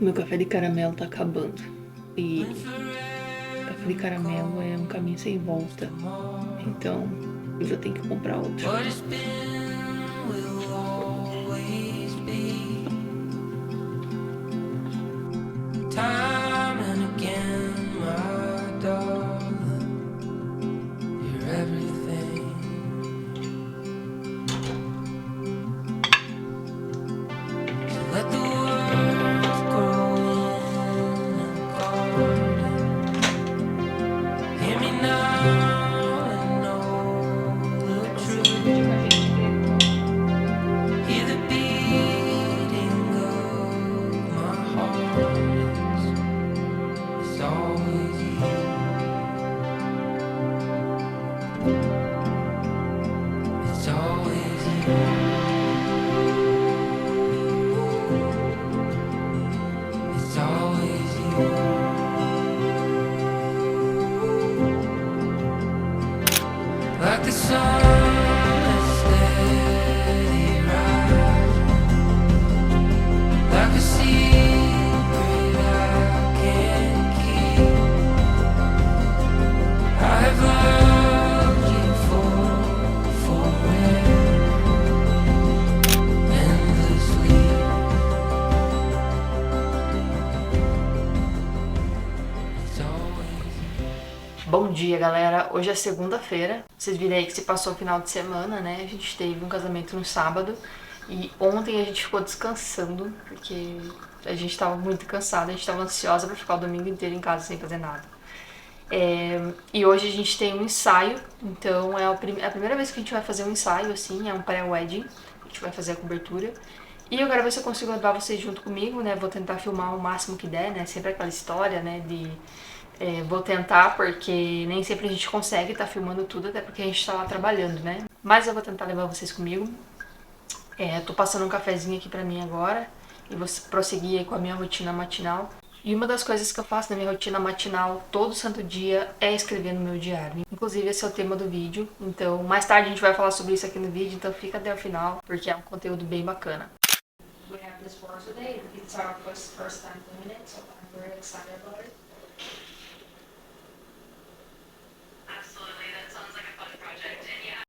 Meu café de caramelo tá acabando. E café de caramelo é um caminho sem volta. Então eu já tenho que comprar outro. Like the sun that's steady rising, like a secret I can't keep. I have loved you forever, endlessly. It's always. Bom dia, galera. Hoje é segunda-feira. Vocês viram aí que se passou o final de semana, né? A gente teve um casamento no sábado e ontem a gente ficou descansando porque a gente tava muito cansada, a gente tava ansiosa pra ficar o domingo inteiro em casa sem fazer nada. E hoje a gente tem um ensaio, então é a primeira vez que a gente vai fazer um ensaio, assim, é um pré-wedding, a gente vai fazer a cobertura. E eu quero ver se eu consigo levar vocês junto comigo, né? Vou tentar filmar o máximo que der, né? Sempre aquela história, né? Vou tentar, porque nem sempre a gente consegue estar filmando tudo, até porque a gente tá lá trabalhando, né? Mas eu vou tentar levar vocês comigo. Tô passando um cafezinho aqui pra mim agora e vou prosseguir aí com a minha rotina matinal. E uma das coisas que eu faço na minha rotina matinal todo santo dia é escrever no meu diário. Inclusive esse é o tema do vídeo, então mais tarde a gente vai falar sobre isso aqui no vídeo, então fica até o final, porque é um conteúdo bem bacana. We have this for today. It's our first time doing it, so I'm very excited about it. Absolutely, that sounds like a fun project, and yeah.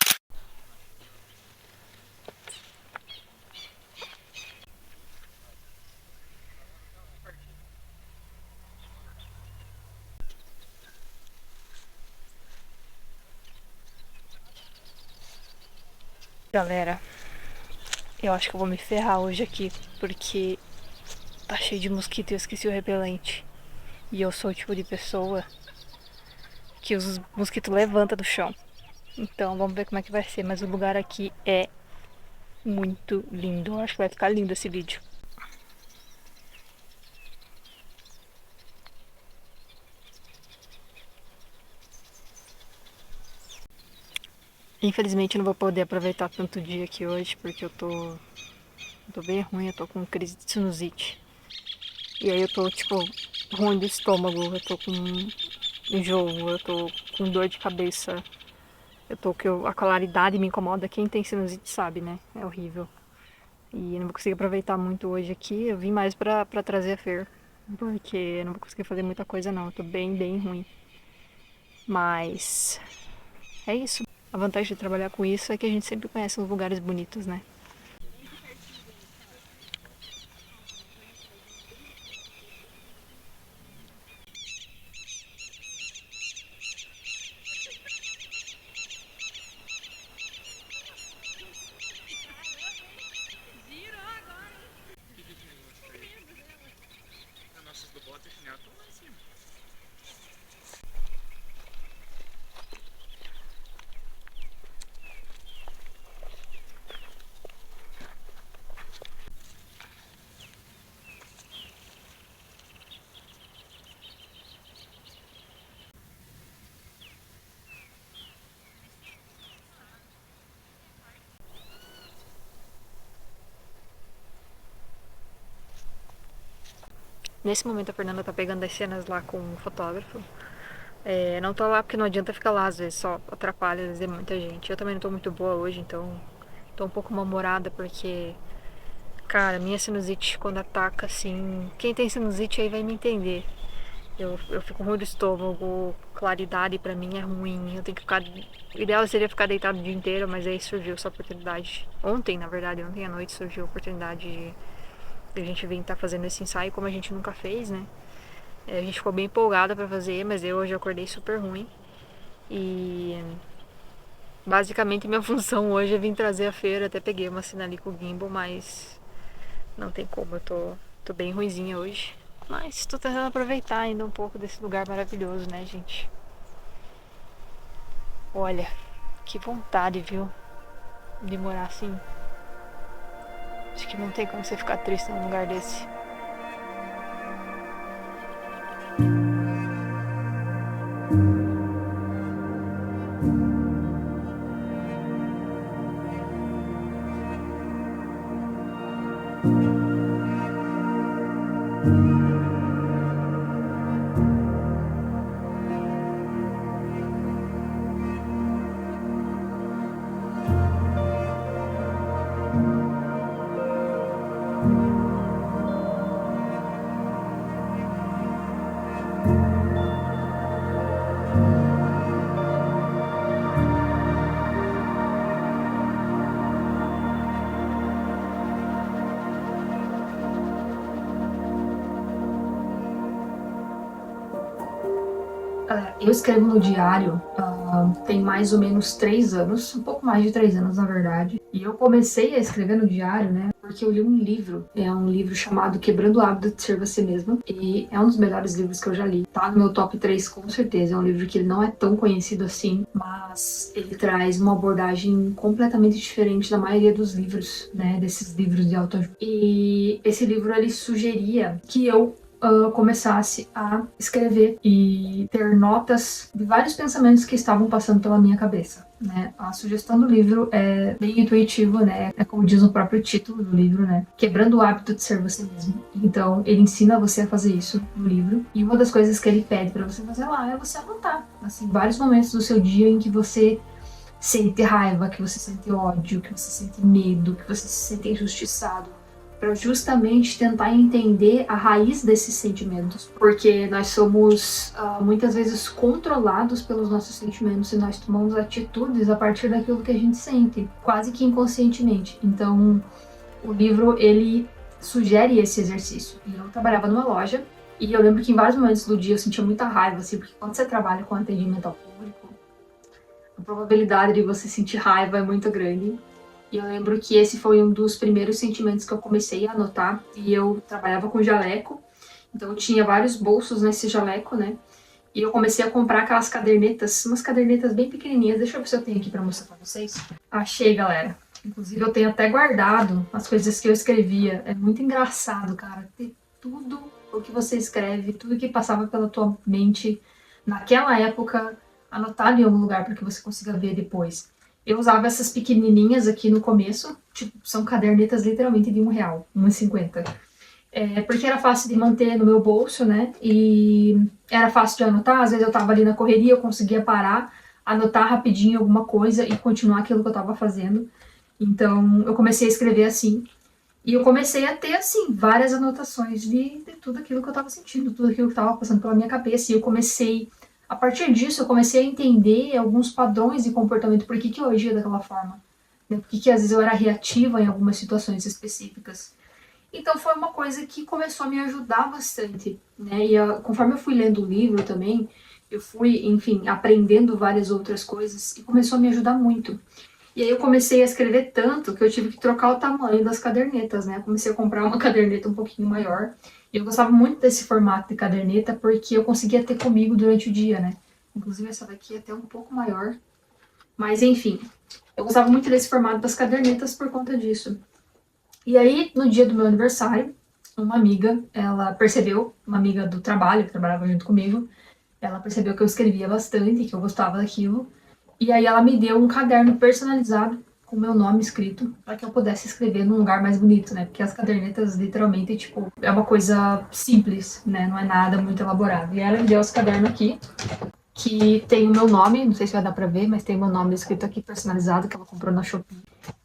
Galera, eu acho que eu vou me ferrar hoje aqui, porque tá cheio de mosquito e eu esqueci o repelente. E eu sou o tipo de pessoa que os mosquitos levanta do chão. Então vamos ver como é que vai ser, mas o lugar aqui é muito lindo. Eu acho que vai ficar lindo esse vídeo. Infelizmente eu não vou poder aproveitar tanto o dia aqui hoje, porque eu tô bem ruim, eu tô com crise de sinusite. E aí eu tô, tipo, ruim do estômago, eu tô com enjoo, eu tô com dor de cabeça. A claridade me incomoda, quem tem sinusite sabe, né? É horrível. E eu não vou conseguir aproveitar muito hoje aqui, eu vim mais pra trazer a Fer, porque eu não vou conseguir fazer muita coisa não, eu tô bem ruim. Mas é isso. A vantagem de trabalhar com isso é que a gente sempre conhece uns lugares bonitos, né? Nesse momento a Fernanda tá pegando as cenas lá com o fotógrafo, Não tô lá porque não adianta ficar lá, às vezes só atrapalha, às vezes é muita gente. Eu também não tô muito boa hoje, então tô um pouco mal-humorada porque, cara, minha sinusite quando ataca assim. Quem tem sinusite aí vai me entender. Eu fico ruim do estômago, claridade pra mim é ruim. Eu tenho que ficar. O ideal seria ficar deitado o dia inteiro, mas aí surgiu essa oportunidade. Ontem, na verdade, ontem à noite surgiu a oportunidade de a gente vir estar fazendo esse ensaio, como a gente nunca fez, né? A gente ficou bem empolgada pra fazer, mas eu hoje acordei super ruim. E basicamente minha função hoje é vir trazer a feira. Até peguei uma cena ali com o gimbal, mas não tem como, tô bem ruinzinha hoje. Mas tô tentando aproveitar ainda um pouco desse lugar maravilhoso, né, gente? Olha, que vontade, viu? De morar assim. Acho que não tem como você ficar triste num lugar desse. Eu escrevo no diário tem mais ou menos 3 anos, um pouco mais de 3 anos, na verdade. E eu comecei a escrever no diário, né, porque eu li um livro. É um livro chamado Quebrando o Hábito de Ser Você Mesma. E é um dos melhores livros que eu já li. Tá no meu top 3, com certeza. É um livro que ele não é tão conhecido assim, mas ele traz uma abordagem completamente diferente da maioria dos livros, né, desses livros de autoajuda. E esse livro, ele sugeria que eu começasse a escrever e ter notas de vários pensamentos que estavam passando pela minha cabeça, né? A sugestão do livro é bem intuitivo, né? É como diz o próprio título do livro, né? Quebrando o hábito de ser você mesmo. Então, ele ensina você a fazer isso no livro. E uma das coisas que ele pede para você fazer lá é você anotar, assim, vários momentos do seu dia em que você sente raiva, que você sente ódio, que você sente medo, que você se sente injustiçado, para justamente tentar entender a raiz desses sentimentos, porque nós somos muitas vezes controlados pelos nossos sentimentos e nós tomamos atitudes a partir daquilo que a gente sente, quase que inconscientemente. Então, o livro, ele sugere esse exercício. E eu trabalhava numa loja e eu lembro que em vários momentos do dia eu sentia muita raiva, assim, porque quando você trabalha com atendimento ao público, a probabilidade de você sentir raiva é muito grande. E eu lembro que esse foi um dos primeiros sentimentos que eu comecei a anotar. E eu trabalhava com jaleco, então eu tinha vários bolsos nesse jaleco, né? E eu comecei a comprar aquelas cadernetas, umas cadernetas bem pequenininhas. Deixa eu ver se eu tenho aqui pra mostrar pra vocês. Achei, galera. Inclusive eu tenho até guardado as coisas que eu escrevia. É muito engraçado, cara, ter tudo o que você escreve, tudo que passava pela tua mente naquela época, anotado em algum lugar para que você consiga ver depois. Eu usava essas pequenininhas aqui no começo, tipo, são cadernetas literalmente de R$1, R$1,50. Porque era fácil de manter no meu bolso, né? E era fácil de anotar. Às vezes eu tava ali na correria, eu conseguia parar, anotar rapidinho alguma coisa e continuar aquilo que eu tava fazendo. Então eu comecei a escrever assim. E eu comecei a ter, assim, várias anotações de tudo aquilo que eu tava sentindo, tudo aquilo que tava passando pela minha cabeça. E eu comecei, a partir disso, eu comecei a entender alguns padrões de comportamento, por que eu agia daquela forma, né? Por que às vezes eu era reativa em algumas situações específicas. Então foi uma coisa que começou a me ajudar bastante, né? E conforme eu fui lendo o livro também, eu fui, enfim, aprendendo várias outras coisas e começou a me ajudar muito. E aí eu comecei a escrever tanto que eu tive que trocar o tamanho das cadernetas, né? Eu comecei a comprar uma caderneta um pouquinho maior. E eu gostava muito desse formato de caderneta porque eu conseguia ter comigo durante o dia, né? Inclusive essa daqui é até um pouco maior. Mas enfim, eu gostava muito desse formato das cadernetas por conta disso. E aí, no dia do meu aniversário, uma amiga, ela percebeu, uma amiga do trabalho, que trabalhava junto comigo, ela percebeu que eu escrevia bastante, que eu gostava daquilo. E aí ela me deu um caderno personalizado com meu nome escrito para que eu pudesse escrever num lugar mais bonito, né? Porque as cadernetas, literalmente, tipo, é uma coisa simples, né? Não é nada muito elaborado. E ela me deu esse caderno aqui, que tem o meu nome, não sei se vai dar pra ver, mas tem o meu nome escrito aqui personalizado, que ela comprou na Shopee.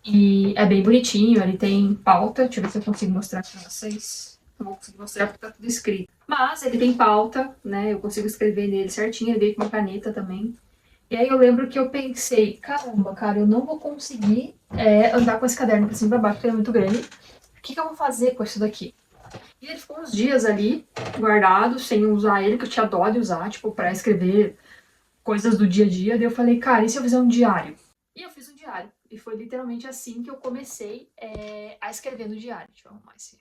E é bem bonitinho, ele tem pauta, deixa eu ver se eu consigo mostrar pra vocês. Não vou conseguir mostrar porque tá tudo escrito. Mas ele tem pauta, né, eu consigo escrever nele certinho, ele veio com uma caneta também. E aí eu lembro que eu pensei, caramba, cara, eu não vou conseguir andar com esse caderno pra cima e pra baixo, porque ele é muito grande. O que eu vou fazer com isso daqui? E ele ficou uns dias ali, guardado, sem usar ele, que eu tinha dó de usar, tipo, pra escrever coisas do dia a dia. Daí eu falei, cara, e se eu fizer um diário? E eu fiz um diário. E foi literalmente assim que eu comecei a escrever no diário. Deixa eu arrumar esse.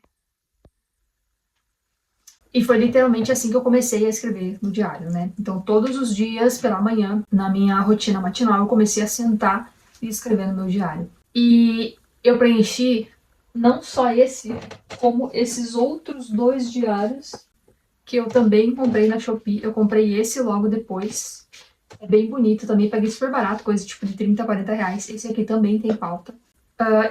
E foi literalmente assim que eu comecei a escrever no diário, né? Então, todos os dias, pela manhã, na minha rotina matinal, eu comecei a sentar e escrever no meu diário. E eu preenchi não só esse, como esses outros 2 diários que eu também comprei na Shopee. Eu comprei esse logo depois. É bem bonito também, paguei super barato, coisa tipo de 30, 40 reais. Esse aqui também tem pauta.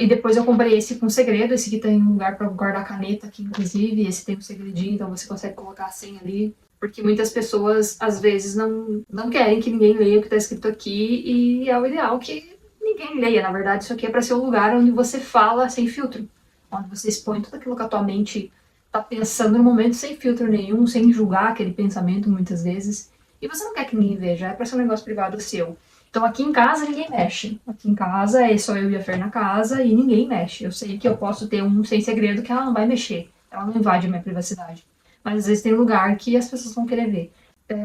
E depois eu comprei esse com segredo. Esse aqui tem um lugar pra guardar caneta aqui, inclusive. Esse tem um segredinho, então você consegue colocar a senha ali. Porque muitas pessoas, às vezes, não querem que ninguém leia o que tá escrito aqui. E é o ideal que ninguém leia, na verdade. Isso aqui é pra ser um lugar onde você fala sem filtro. Onde você expõe tudo aquilo que a tua mente tá pensando no momento, sem filtro nenhum, sem julgar aquele pensamento, muitas vezes. E você não quer que ninguém veja, é pra ser um negócio privado seu. Então aqui em casa ninguém mexe. Aqui em casa é só eu e a Fer na casa e ninguém mexe. Eu sei que eu posso ter um sem segredo que ela não vai mexer. Ela não invade a minha privacidade. Mas às vezes tem lugar que as pessoas vão querer ver.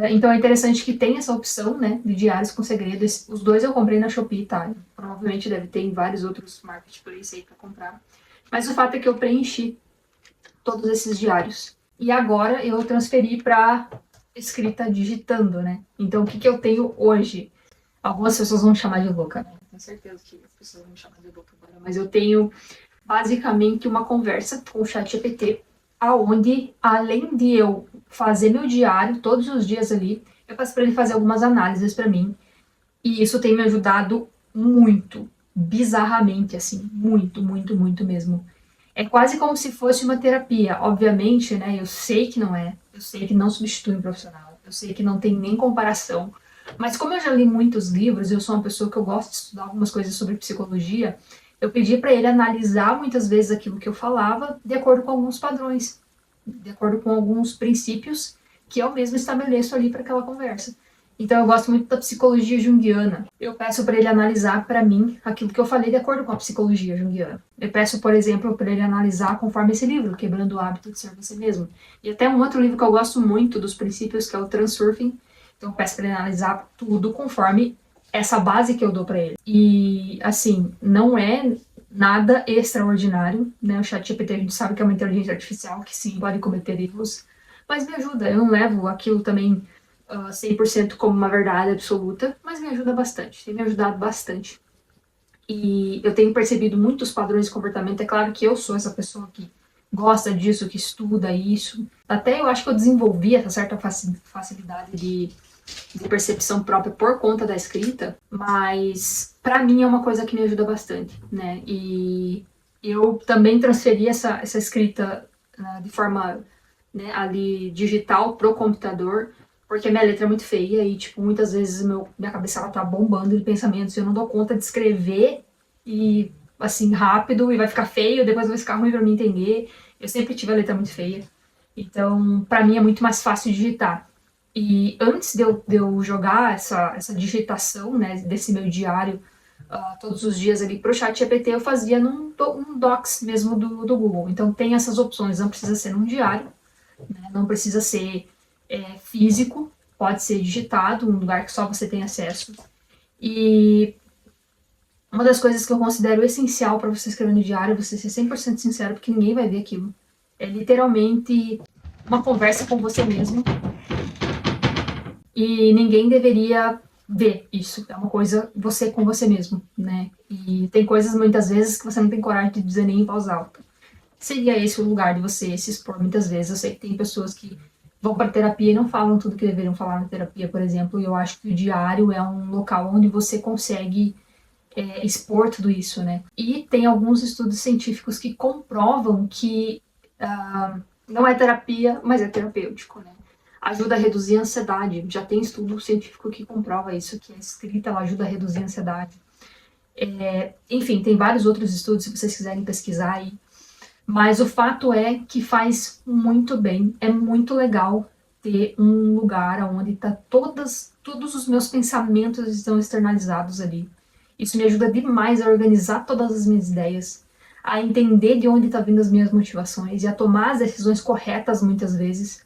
Então é interessante que tem essa opção, né, de diários com segredo. Os 2 eu comprei na Shopee, tá? Provavelmente deve ter em vários outros marketplaces aí pra comprar. Mas o fato é que eu preenchi todos esses diários. E agora eu transferi pra escrita digitando, né? Então o que eu tenho hoje? Algumas pessoas vão me chamar de louca, né? Tenho certeza que as pessoas vão me chamar de louca agora. Mas eu tenho basicamente uma conversa com o ChatGPT, aonde, além de eu fazer meu diário todos os dias ali, eu peço para ele fazer algumas análises para mim. E isso tem me ajudado muito, bizarramente, assim, muito, muito, muito mesmo. É quase como se fosse uma terapia. Obviamente, né? Eu sei que não é. Eu sei que não substitui um profissional. Eu sei que não tem nem comparação. Mas como eu já li muitos livros, eu sou uma pessoa que eu gosto de estudar algumas coisas sobre psicologia, eu pedi para ele analisar muitas vezes aquilo que eu falava de acordo com alguns padrões, de acordo com alguns princípios que eu mesmo estabeleço ali para aquela conversa. Então eu gosto muito da psicologia junguiana. Eu peço para ele analisar para mim aquilo que eu falei de acordo com a psicologia junguiana. Eu peço, por exemplo, para ele analisar conforme esse livro, Quebrando o Hábito de Ser Você Mesmo. E até um outro livro que eu gosto muito dos princípios, que é o Transurfing. Então eu peço para ele analisar tudo conforme essa base que eu dou para ele. E, assim, não é nada extraordinário, né? O ChatGPT a gente sabe que é uma inteligência artificial que sim, pode cometer erros, mas me ajuda. Eu não levo aquilo também 100% como uma verdade absoluta, mas me ajuda bastante, tem me ajudado bastante. E eu tenho percebido muitos padrões de comportamento. É claro que eu sou essa pessoa que gosta disso, que estuda isso. Até eu acho que eu desenvolvi essa certa facilidade de percepção própria por conta da escrita, mas pra mim é uma coisa que me ajuda bastante, né? E eu também transferi essa escrita de forma, né, ali digital pro computador, porque a minha letra é muito feia e, tipo, muitas vezes minha cabeça ela tá bombando de pensamentos e eu não dou conta de escrever e, assim, rápido e vai ficar feio, depois vai ficar ruim pra mim entender. Eu sempre tive a letra muito feia. Então, pra mim é muito mais fácil digitar. E antes de eu jogar essa digitação, né, desse meu diário todos os dias ali pro ChatGPT, eu fazia num Docs mesmo do Google. Então tem essas opções, não precisa ser num diário, né, não precisa ser físico, pode ser digitado, um lugar que só você tem acesso. E uma das coisas que eu considero essencial para você escrever no diário é você ser 100% sincero, porque ninguém vai ver aquilo. É literalmente uma conversa com você mesmo. E ninguém deveria ver isso. É uma coisa você com você mesmo, né? E tem coisas muitas vezes que você não tem coragem de dizer nem em voz alta. Seria esse o lugar de você se expor muitas vezes. Eu sei que tem pessoas que vão para terapia e não falam tudo que deveriam falar na terapia, por exemplo. E eu acho que o diário é um local onde você consegue expor tudo isso, né? E tem alguns estudos científicos que comprovam que não é terapia, mas é terapêutico, né? Ajuda a reduzir a ansiedade. Já tem estudo científico que comprova isso, que a escrita ela ajuda a reduzir a ansiedade. Enfim, tem vários outros estudos, se vocês quiserem pesquisar aí. Mas o fato é que faz muito bem. É muito legal ter um lugar onde tá todos os meus pensamentos estão externalizados ali. Isso me ajuda demais a organizar todas as minhas ideias, a entender de onde tá vindo as minhas motivações e a tomar as decisões corretas muitas vezes.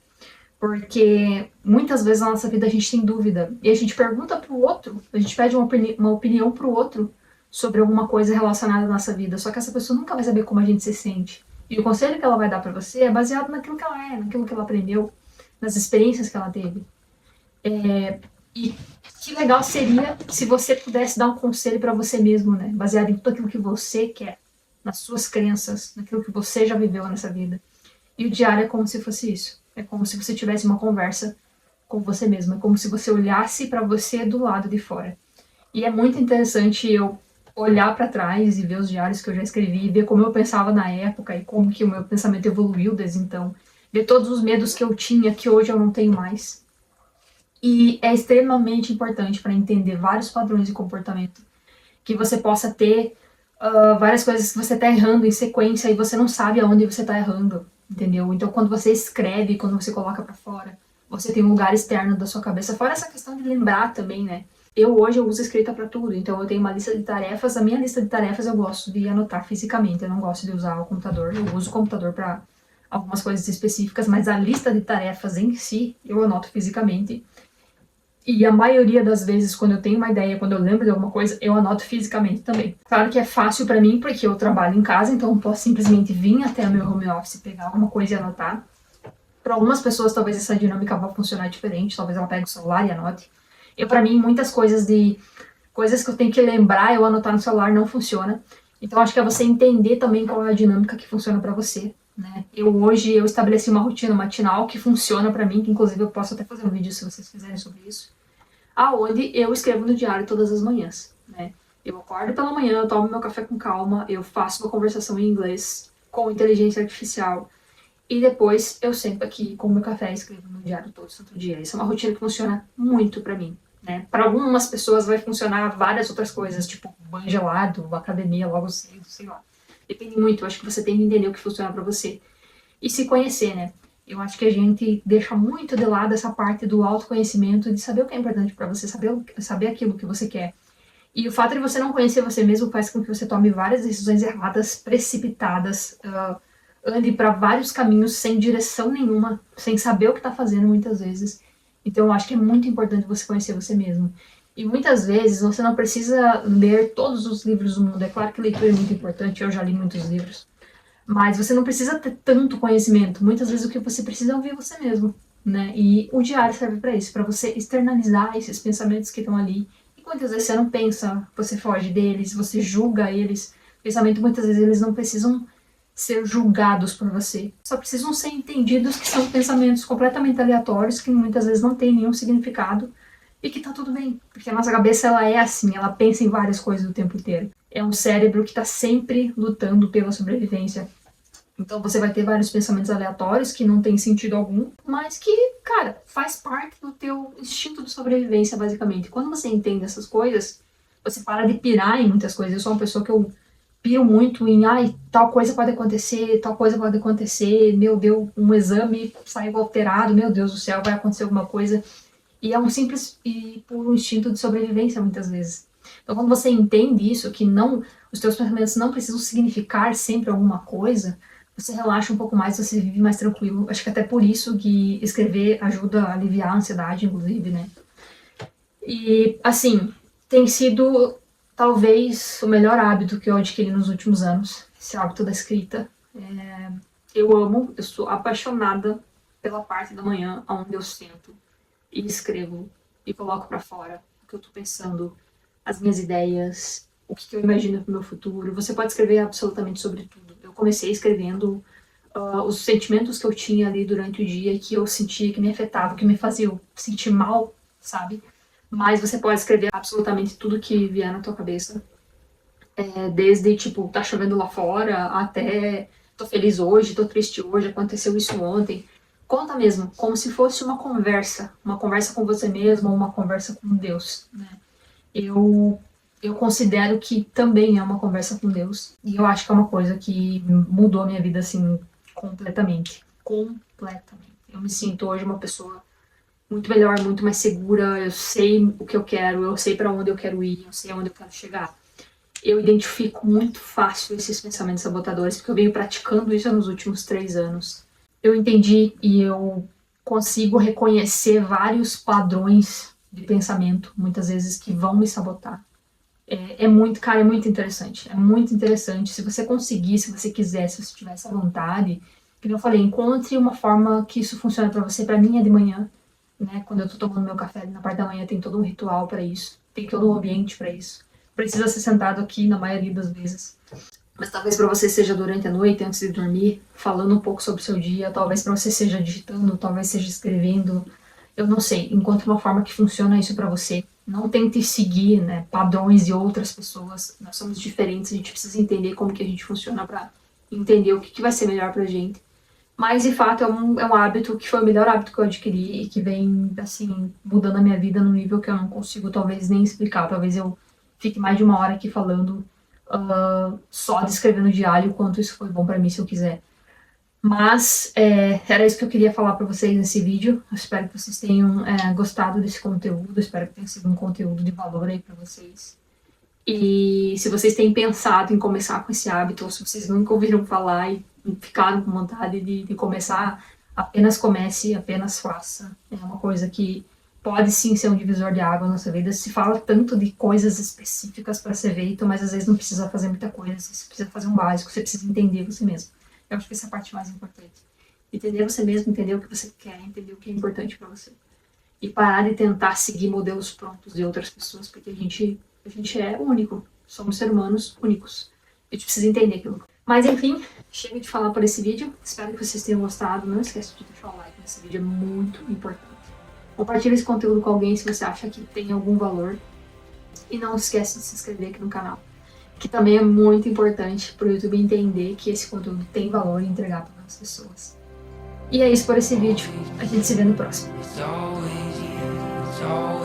Porque muitas vezes na nossa vida a gente tem dúvida e a gente pergunta pro outro, a gente pede uma opinião pro outro sobre alguma coisa relacionada à nossa vida, só que essa pessoa nunca vai saber como a gente se sente. E o conselho que ela vai dar pra você é baseado naquilo que ela é, naquilo que ela aprendeu, nas experiências que ela teve. E que legal seria se você pudesse dar um conselho pra você mesmo, né? Baseado em tudo aquilo que você quer, nas suas crenças, naquilo que você já viveu nessa vida. E o diário é como se fosse isso. É como se você tivesse uma conversa com você mesmo. É como se você olhasse pra você do lado de fora. E é muito interessante eu olhar pra trás e ver os diários que eu já escrevi, ver como eu pensava na época e como que o meu pensamento evoluiu desde então. Ver todos os medos que eu tinha, que hoje eu não tenho mais. E é extremamente importante para entender vários padrões de comportamento. Que você possa ter várias coisas que você tá errando em sequência e você não sabe aonde você tá errando, entendeu? Então quando você escreve, quando você coloca pra fora, você tem um lugar externo da sua cabeça. Fora essa questão de lembrar também, né? Hoje eu uso escrita pra tudo, então eu tenho uma lista de tarefas. A minha lista de tarefas eu gosto de anotar fisicamente, eu não gosto de usar o computador. Eu uso o computador pra algumas coisas específicas, mas a lista de tarefas em si eu anoto fisicamente. E a maioria das vezes, quando eu tenho uma ideia, quando eu lembro de alguma coisa, eu anoto fisicamente também. Claro que é fácil pra mim, porque eu trabalho em casa, então eu posso simplesmente vir até o meu home office, pegar alguma coisa e anotar. Para algumas pessoas, talvez essa dinâmica vá funcionar diferente, talvez ela pegue o celular e anote. Pra mim, muitas coisas que eu tenho que lembrar, eu anotar no celular não funciona. Então acho que é você entender também qual é a dinâmica que funciona pra você, né? Hoje eu estabeleci uma rotina matinal que funciona pra mim, que inclusive eu posso até fazer um vídeo se vocês quiserem sobre isso, aonde eu escrevo no diário todas as manhãs, né? Eu acordo pela manhã, eu tomo meu café com calma, eu faço uma conversação em inglês com inteligência artificial e depois eu sento aqui com meu café e escrevo no diário todo santo dia. Isso é uma rotina que funciona muito pra mim, né? Para algumas pessoas vai funcionar várias outras coisas, tipo banho gelado, academia logo cedo, sei lá. Depende muito, eu acho que você tem que entender o que funciona pra você. E se conhecer, né? Eu acho que a gente deixa muito de lado essa parte do autoconhecimento, de saber o que é importante pra você, saber aquilo que você quer. E o fato de você não conhecer você mesmo faz com que você tome várias decisões erradas, precipitadas, ande pra vários caminhos sem direção nenhuma, sem saber o que tá fazendo muitas vezes. Então eu acho que é muito importante você conhecer você mesmo. E muitas vezes você não precisa ler todos os livros do mundo. É claro que leitura é muito importante, eu já li muitos livros. Mas você não precisa ter tanto conhecimento. Muitas vezes o que você precisa é ouvir você mesmo, né? E o diário serve pra isso, pra você externalizar esses pensamentos que estão ali. E muitas vezes você não pensa, você foge deles, você julga eles. Pensamento, muitas vezes eles não precisam ser julgados por você. Só precisam ser entendidos que são pensamentos completamente aleatórios, que muitas vezes não têm nenhum significado. E que tá tudo bem, porque a nossa cabeça ela é assim, ela pensa em várias coisas o tempo inteiro. É um cérebro que tá sempre lutando pela sobrevivência. Então você vai ter vários pensamentos aleatórios que não tem sentido algum, mas que, cara, faz parte do teu instinto de sobrevivência, basicamente. Quando você entende essas coisas, você para de pirar em muitas coisas. Eu sou uma pessoa que eu piro muito em, tal coisa pode acontecer, tal coisa pode acontecer, meu Deus, um exame saiu alterado, meu Deus do céu, vai acontecer alguma coisa. E é um simples e puro instinto de sobrevivência, muitas vezes. Então, quando você entende isso, que os teus pensamentos não precisam significar sempre alguma coisa, você relaxa um pouco mais, você vive mais tranquilo. Acho que até por isso que escrever ajuda a aliviar a ansiedade, inclusive, né? E, assim, tem sido talvez o melhor hábito que eu adquiri nos últimos anos, esse hábito da escrita. Eu sou apaixonada pela parte da manhã onde eu sento e escrevo e coloco pra fora o que eu tô pensando, as minhas ideias, o que eu imagino pro meu futuro. Você pode escrever absolutamente sobre tudo. Eu comecei escrevendo os sentimentos que eu tinha ali durante o dia, que eu sentia que me afetava, que me fazia sentir mal, sabe? Mas você pode escrever absolutamente tudo que vier na tua cabeça. Desde, tipo, tá chovendo lá fora, até tô feliz hoje, tô triste hoje, aconteceu isso ontem. Conta mesmo, como se fosse uma conversa com você mesmo ou uma conversa com Deus, né? Eu considero que também é uma conversa com Deus. E eu acho que é uma coisa que mudou a minha vida, assim, completamente. Completamente. Eu me sinto hoje uma pessoa muito melhor, muito mais segura. Eu sei o que eu quero, eu sei pra onde eu quero ir, eu sei aonde eu quero chegar. Eu identifico muito fácil esses pensamentos sabotadores, porque eu venho praticando isso nos últimos 3 anos. Eu entendi e eu consigo reconhecer vários padrões de pensamento, muitas vezes, que vão me sabotar. É muito, cara, é muito interessante. É muito interessante. Se você conseguir, se você quiser, se você tiver essa vontade, como eu falei, encontre uma forma que isso funcione pra você. Pra mim é de manhã, né? Quando eu tô tomando meu café ali na parte da manhã, tem todo um ritual pra isso. Tem todo um ambiente pra isso. Precisa ser sentado aqui na maioria das vezes. Mas talvez pra você seja durante a noite, antes de dormir, falando um pouco sobre o seu dia. Talvez pra você seja digitando, talvez seja escrevendo. Eu não sei. Encontre uma forma que funciona isso pra você. Não tente seguir, né, padrões de outras pessoas. Nós somos diferentes, a gente precisa entender como que a gente funciona pra entender o que vai ser melhor pra gente. Mas, de fato, é um hábito que foi o melhor hábito que eu adquiri e que vem, assim, mudando a minha vida num nível que eu não consigo, talvez, nem explicar. Talvez eu fique mais de 1 hora aqui falando, só descrevendo o diário o quanto isso foi bom pra mim, se eu quiser. Mas era isso que eu queria falar pra vocês nesse vídeo. Eu espero que vocês tenham gostado desse conteúdo. Eu espero que tenha sido um conteúdo de valor aí pra vocês. E se vocês têm pensado em começar com esse hábito, ou se vocês nunca ouviram falar e ficaram com vontade de começar, apenas comece, apenas faça. É uma coisa que pode sim ser um divisor de água na nossa vida. Se fala tanto de coisas específicas para ser feito, mas às vezes não precisa fazer muita coisa. Você precisa fazer um básico, você precisa entender você mesmo. Eu acho que essa é a parte mais importante. Entender você mesmo, entender o que você quer, entender o que é importante para você. E parar de tentar seguir modelos prontos de outras pessoas, porque a gente é único. Somos seres humanos únicos. A gente precisa entender aquilo. Mas enfim, chega de falar por esse vídeo. Espero que vocês tenham gostado. Não esqueça de deixar o like nesse vídeo, é muito importante. Compartilhe esse conteúdo com alguém se você acha que tem algum valor. E não esqueça de se inscrever aqui no canal, que também é muito importante para o YouTube entender que esse conteúdo tem valor e entregar para as pessoas. E é isso por esse vídeo. A gente se vê no próximo. It's always you, it's always